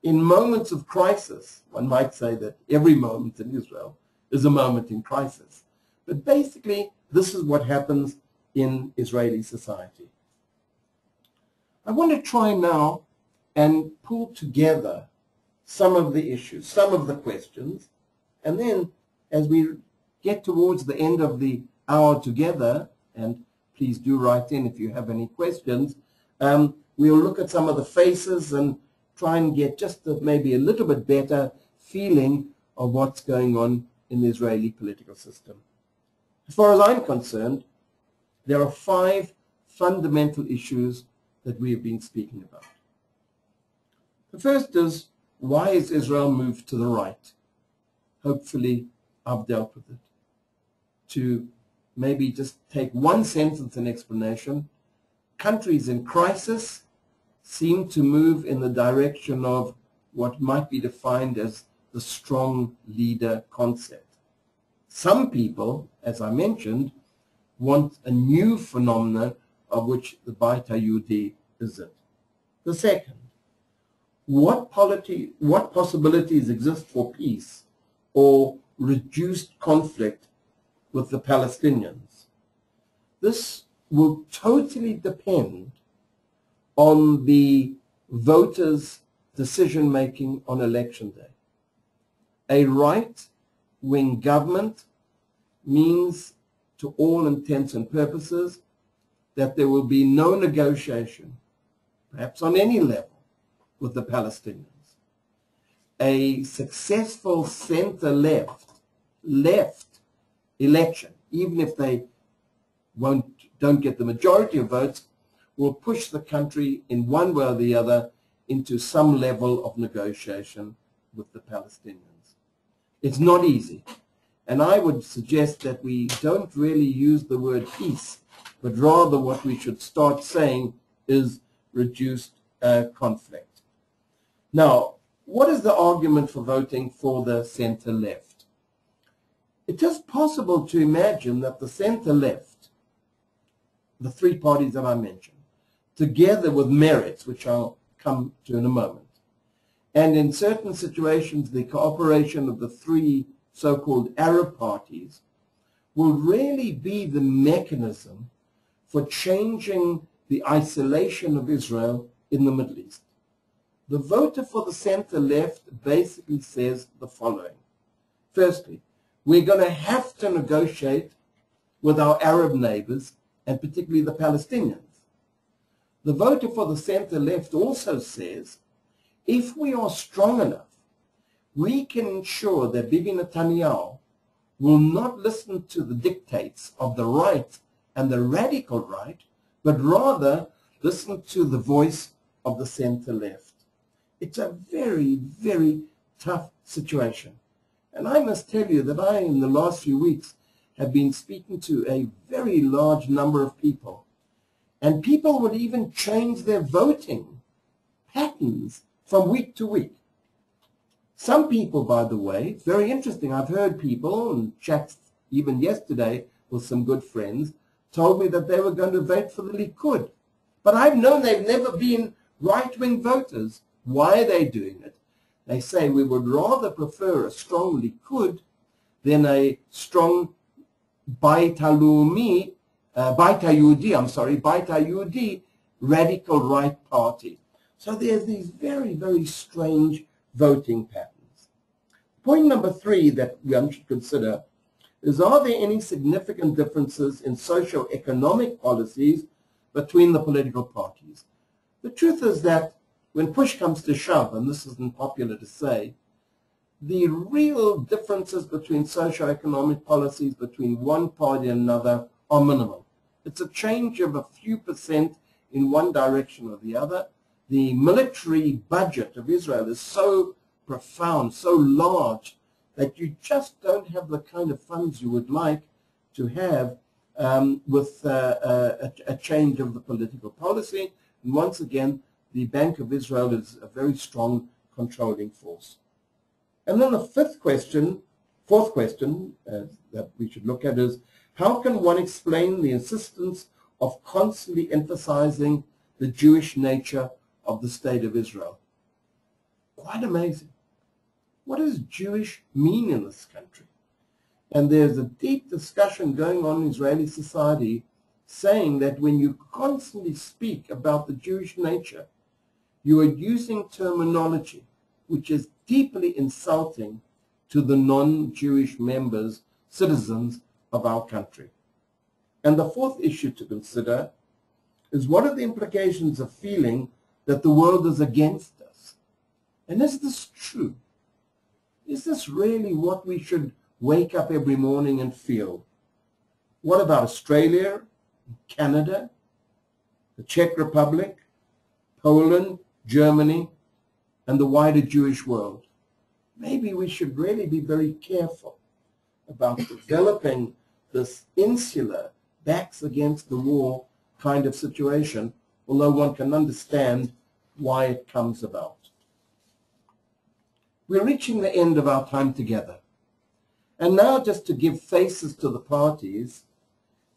in moments of crisis. One might say that every moment in Israel is a moment in crisis. But basically, this is what happens in Israeli society. I want to try now and pull together some of the issues, some of the questions, and then as we get towards the end of the hour together, and please do write in if you have any questions, we'll look at some of the faces and try and get just maybe a little bit better feeling of what's going on in the Israeli political system. As far as I'm concerned, there are 5 fundamental issues that we have been speaking about. The first is, why is Israel moved to the right? Hopefully, I've dealt with it. To maybe just take one sentence in explanation, countries in crisis seem to move in the direction of what might be defined as the strong leader concept. Some people, as I mentioned, want a new phenomenon of which the Beit HaYehudi is it. The second, what possibilities exist for peace or reduced conflict with the Palestinians? this will totally depend on the voters' decision-making on election day. A right-wing government means, to all intents and purposes, that there will be no negotiation, perhaps on any level, with the Palestinians. A successful center-left election, even if they don't get the majority of votes, will push the country in one way or the other into some level of negotiation with the Palestinians. It's not easy. And I would suggest that we don't really use the word peace, but rather what we should start saying is reduced conflict. Now, what is the argument for voting for the center-left? It is possible to imagine that the center-left, the three parties that I mentioned, together with Meretz, which I'll come to in a moment, and in certain situations the cooperation of the three so-called Arab parties, will really be the mechanism for changing the isolation of Israel in the Middle East. The voter for the center-left basically says the following. Firstly, we're going to have to negotiate with our Arab neighbors, and particularly the Palestinians. The voter for the center-left also says, if we are strong enough, we can ensure that Bibi Netanyahu will not listen to the dictates of the right and the radical right, but rather listen to the voice of the center-left. It's a very, very tough situation. And I must tell you that I, in the last few weeks, have been speaking to a very large number of people. And people would even change their voting patterns from week to week. Some people, by the way, very interesting, I've heard people, and chats even yesterday with some good friends, told me that they were going to vote for the Likud. But I've known they've never been right-wing voters. Why are they doing it? They say we would rather prefer a strong Likud than a strong Beit Hayudi radical right party. So there's these very, very strange voting patterns. Point number 3 that one should consider is, are there any significant differences in socio-economic policies between the political parties? The truth is that when push comes to shove, and this isn't popular to say, the real differences between socio-economic policies between one party and another are minimal. It's a change of a few percent in one direction or the other. The military budget of Israel is so profound, so large, that you just don't have the kind of funds you would like to have with a change of the political policy. And once again, the Bank of Israel is a very strong controlling force. And then the fourth question that we should look at is, how can one explain the insistence of constantly emphasizing the Jewish nature of the State of Israel? Quite amazing. What does Jewish mean in this country? And there's a deep discussion going on in Israeli society saying that when you constantly speak about the Jewish nature, you are using terminology which is deeply insulting to the non-Jewish members, citizens of our country. And the fourth issue to consider is, what are the implications of feeling that the world is against us? And is this true? Is this really what we should wake up every morning and feel? What about Australia, Canada, the Czech Republic, Poland, Germany, and the wider Jewish world? Maybe we should really be very careful about developing this insular, backs against the wall kind of situation, although one can understand why it comes about. We're reaching the end of our time together. And now, just to give faces to the parties,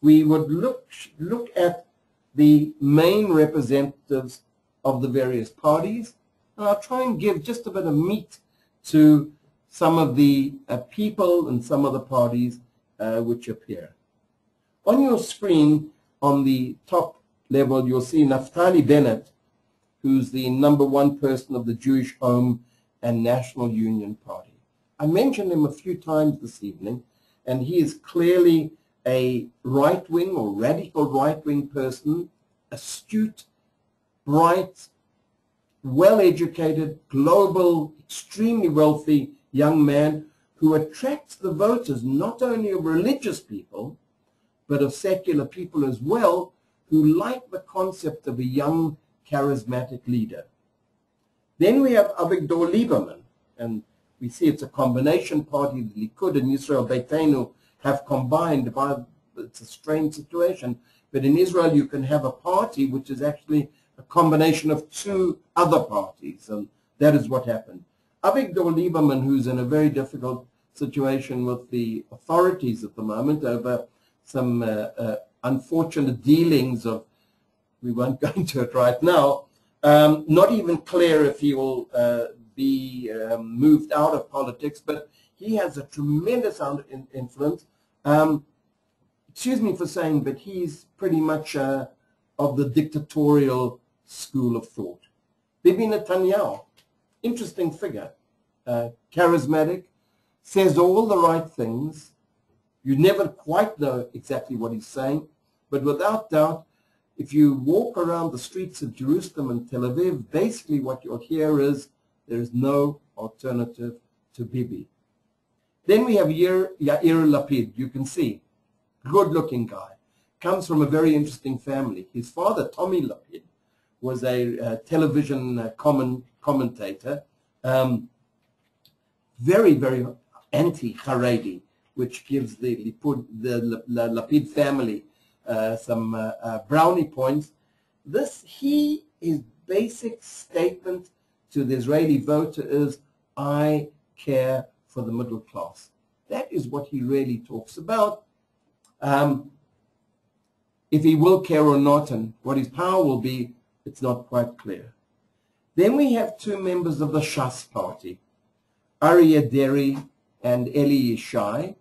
we would look at the main representatives of the various parties, and I'll try and give just a bit of meat to some of the people and some of the parties which appear. On your screen, on the top level, you'll see Naftali Bennett, who's the #1 person of the Jewish Home and National Union Party. I mentioned him a few times this evening, and he is clearly a right-wing or radical right-wing person, astute, bright, well-educated, global, extremely wealthy young man who attracts the voters not only of religious people, but of secular people as well, who like the concept of a young, charismatic leader. Then we have Avigdor Lieberman, and we see it's a combination party. The Likud and Israel Beitenu have combined. It's a strange situation, but in Israel you can have a party which is actually a combination of two other parties, and that is what happened. Avigdor Lieberman, who's in a very difficult situation with the authorities at the moment over some unfortunate dealings of, we won't go into it right now, not even clear if he will be moved out of politics, but he has a tremendous amount of influence. Excuse me for saying, but he's pretty much of the dictatorial school of thought. Bibi Netanyahu, interesting figure, charismatic, says all the right things. You never quite know exactly what he's saying, but without doubt, if you walk around the streets of Jerusalem and Tel Aviv, basically what you'll hear is there is no alternative to Bibi. Then we have Yair Lapid. You can see, good-looking guy, comes from a very interesting family. His father, Tommy Lapid, was a television commentator, very, very anti-Haredi, which gives the Lapid family some brownie points. His basic statement to the Israeli voter is, I care for the middle class. That is what he really talks about. If he will care or not and what his power will be, it's not quite clear. Then we have two members of the Shas party, Aryeh Deri and Eli Yishai.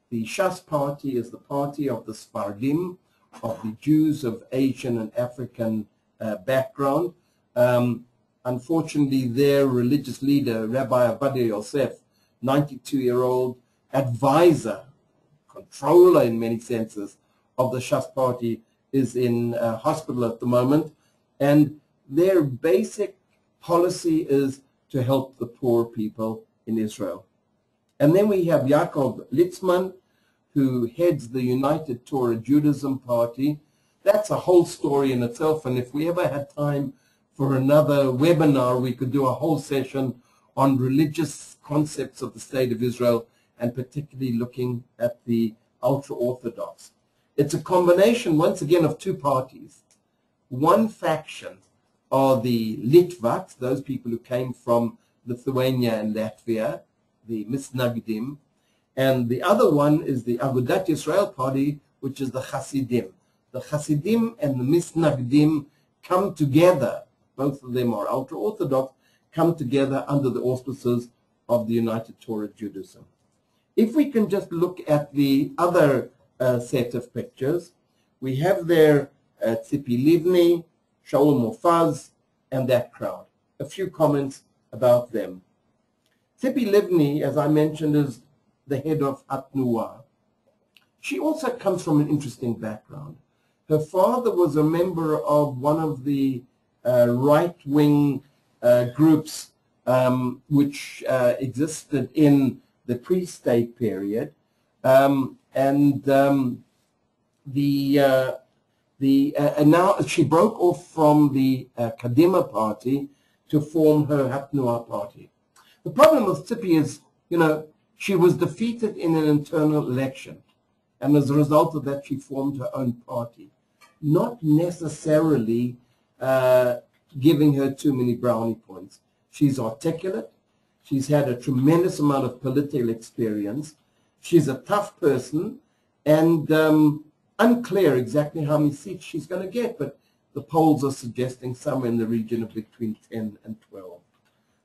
The Shas party is the party of the Sfardim, of the Jews of Asian and African background. Unfortunately, their religious leader, Rabbi Ovadia Yosef, 92-year-old advisor, controller in many senses of the Shas party, is in hospital at the moment. And their basic policy is to help the poor people in Israel. And then we have Yaakov Litzman, who heads the United Torah Judaism Party. That's a whole story in itself, and if we ever had time for another webinar, we could do a whole session on religious concepts of the State of Israel, and particularly looking at the ultra-Orthodox. It's a combination, once again, of two parties. One faction are the Litvaks, those people who came from Lithuania and Latvia, the Misnagdim, and the other one is the Agudat Yisrael party, which is the Hasidim. The Hasidim and the Misnagdim come together, both of them are ultra-Orthodox, come together under the auspices of the United Torah Judaism. If we can just look at the other set of pictures, we have there Tzipi Livni, Shaul Mofaz, and that crowd. A few comments about them. Tzipi Livni, as I mentioned, is the head of Atnua. She also comes from an interesting background. Her father was a member of one of the right-wing groups which existed in the pre-state period, and now she broke off from the Kadima party to form her Hatnua party. The problem with Tzipi is, she was defeated in an internal election, and as a result of that, she formed her own party, not necessarily giving her too many brownie points. She's articulate. She's had a tremendous amount of political experience. She's a tough person, and unclear exactly how many seats she's going to get, but the polls are suggesting somewhere in the region of between 10 and 12.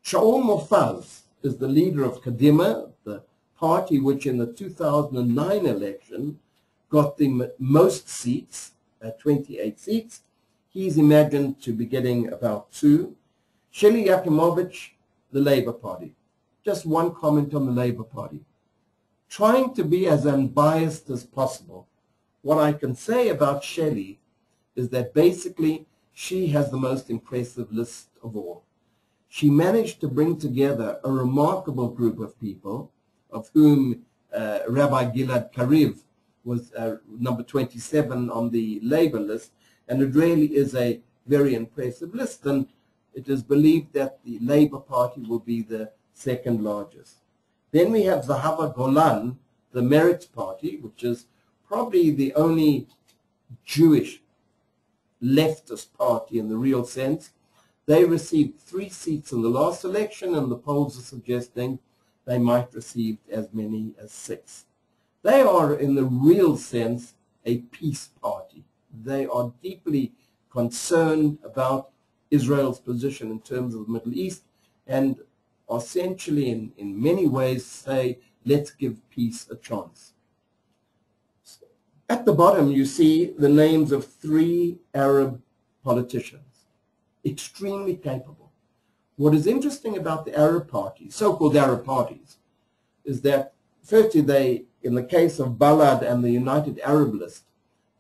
Shaul Mofaz is the leader of Kadima, the party which in the 2009 election got the most seats 28 seats. He's imagined to be getting about 2. Shelley Yakimovich, the Labour Party. Just one comment on the Labour Party. Trying to be as unbiased as possible, what I can say about Shelley is that basically she has the most impressive list of all. She managed to bring together a remarkable group of people, of whom Rabbi Gilad Kariv was number 27 on the Labour list, and it really is a very impressive list, and it is believed that the Labour Party will be the second largest. Then we have Zahava Golan, the Meretz Party, which is probably the only Jewish leftist party in the real sense. They received 3 seats in the last election, and the polls are suggesting they might receive as many as 6. They are, in the real sense, a peace party. They are deeply concerned about Israel's position in terms of the Middle East, and essentially in many ways say, let's give peace a chance. At the bottom you see the names of 3 Arab politicians, extremely capable. What is interesting about the Arab parties, so-called Arab parties, is that firstly they, in the case of Balad and the United Arab List,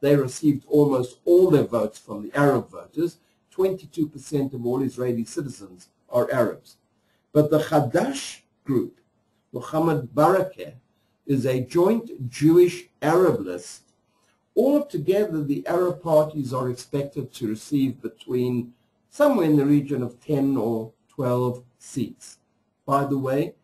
they received almost all their votes from the Arab voters. 22% of all Israeli citizens are Arabs. But the Hadash group, Mohammed Barakeh, is a joint Jewish-Arab list. Altogether, the Arab parties are expected to receive between somewhere in the region of 10 or 12 seats. By the way,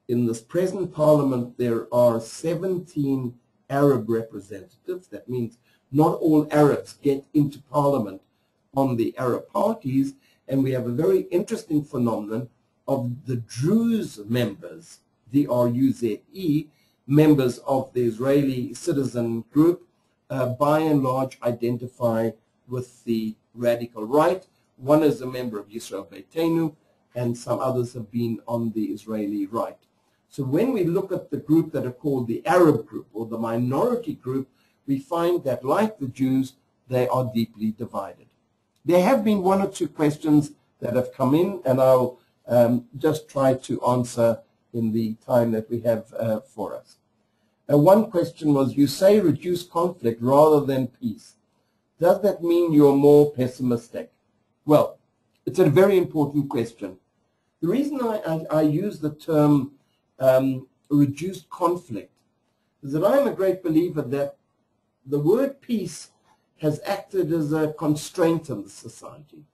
in this present parliament, there are 17 Arab representatives. That means not all Arabs get into parliament on the Arab parties, and we have a very interesting phenomenon of the Druze members, D-R-U-Z-E, members of the Israeli citizen group, by and large identify with the radical right. One is a member of Yisrael Beitenu, and some others have been on the Israeli right. So when we look at the group that are called the Arab group or the minority group, we find that, like the Jews, they are deeply divided. There have been 1 or 2 questions that have come in, and I'll just try to answer in the time that we have for us. One question was, you say reduce conflict rather than peace. Does that mean you're more pessimistic? Well, it's a very important question. The reason I use the term reduced conflict is that I'm a great believer that the word peace has acted as a constraint in the society.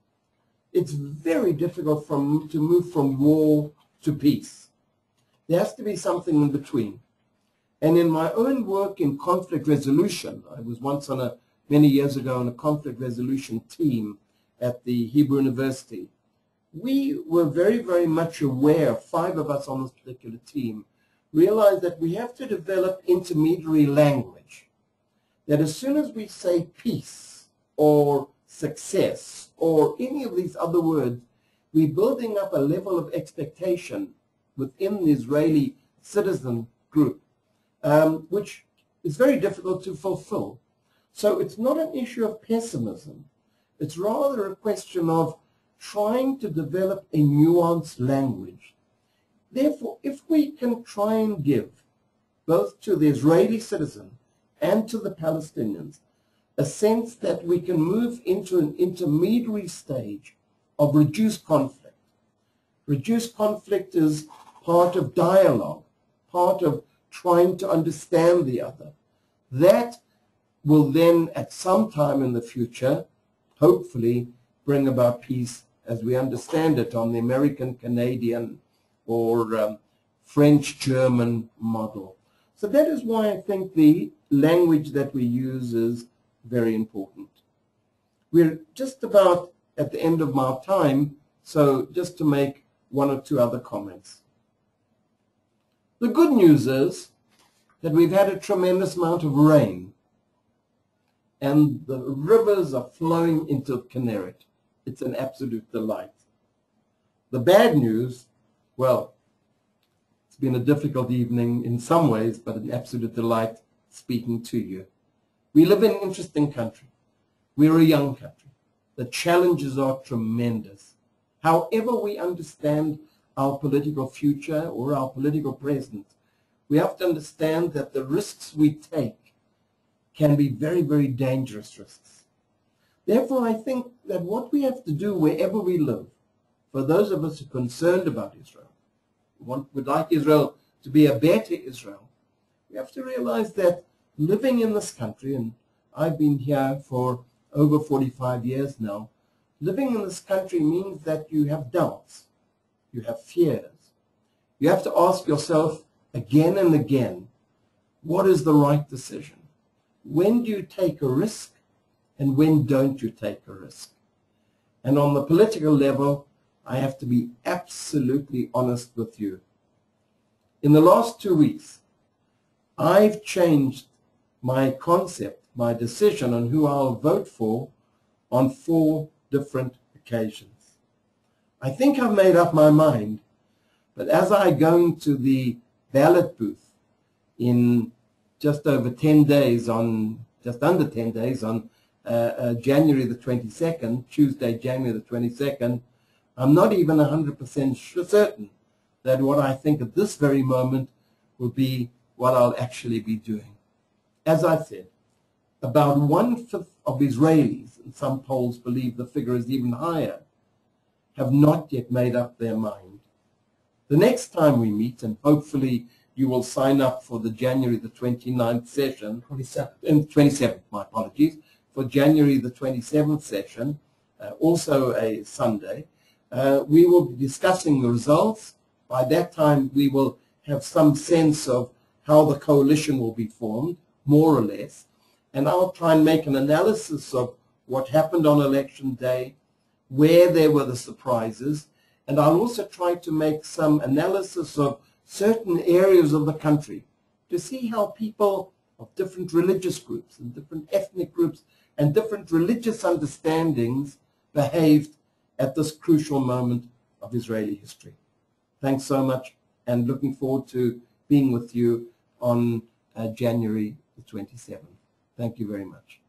It's very difficult to move from war to peace. There has to be something in between. And in my own work in conflict resolution, I was once many years ago on a conflict resolution team at the Hebrew University. We were very, very much aware, 5 of us on this particular team, realized that we have to develop intermediary language. That as soon as we say peace or success or any of these other words, we're building up a level of expectation within the Israeli citizen group, which is very difficult to fulfill. So it's not an issue of pessimism. It's rather a question of trying to develop a nuanced language. Therefore, if we can try and give both to the Israeli citizen and to the Palestinians a sense that we can move into an intermediary stage of reduced conflict. Reduced conflict is part of dialogue, part of trying to understand the other. That will then, at some time in the future, hopefully bring about peace as we understand it on the American, Canadian, or French-German model. So that is why I think the language that we use is very important. We're just about at the end of my time, so just to make 1 or 2 other comments. The good news is that we've had a tremendous amount of rain, and the rivers are flowing into Kinneret. It's an absolute delight. The bad news, well, it's been a difficult evening in some ways, but an absolute delight speaking to you. We live in an interesting country. We're a young country. The challenges are tremendous. However we understand our political future or our political present, we have to understand that the risks we take can be very, very dangerous risks. Therefore, I think that what we have to do wherever we live, for those of us who are concerned about Israel, would like Israel to be a better Israel, we have to realize that living in this country, and I've been here for over 45 years now, living in this country means that you have doubts, you have fears. You have to ask yourself again and again, what is the right decision? When do you take a risk and when don't you take a risk? And on the political level, I have to be absolutely honest with you. In the last 2 weeks, I've changed my concept, my decision on who I'll vote for on 4 different occasions. I think I've made up my mind, but as I go into the ballot booth in just over 10 days just under 10 days on January the 22nd, Tuesday, January the 22nd, I'm not even 100% certain that what I think at this very moment will be what I'll actually be doing. As I said, about 1/5 of Israelis, and some polls believe the figure is even higher, have not yet made up their mind. The next time we meet, and hopefully you will sign up for the January the 29th session, 27th, my apologies, for January the 27th session, also a Sunday, we will be discussing the results. By that time, we will have some sense of how the coalition will be formed, more or less, and I'll try and make an analysis of what happened on election day, where there were the surprises, and I'll also try to make some analysis of certain areas of the country to see how people of different religious groups and different ethnic groups and different religious understandings behaved at this crucial moment of Israeli history. Thanks so much, and looking forward to being with you on January the 27th. Thank you very much.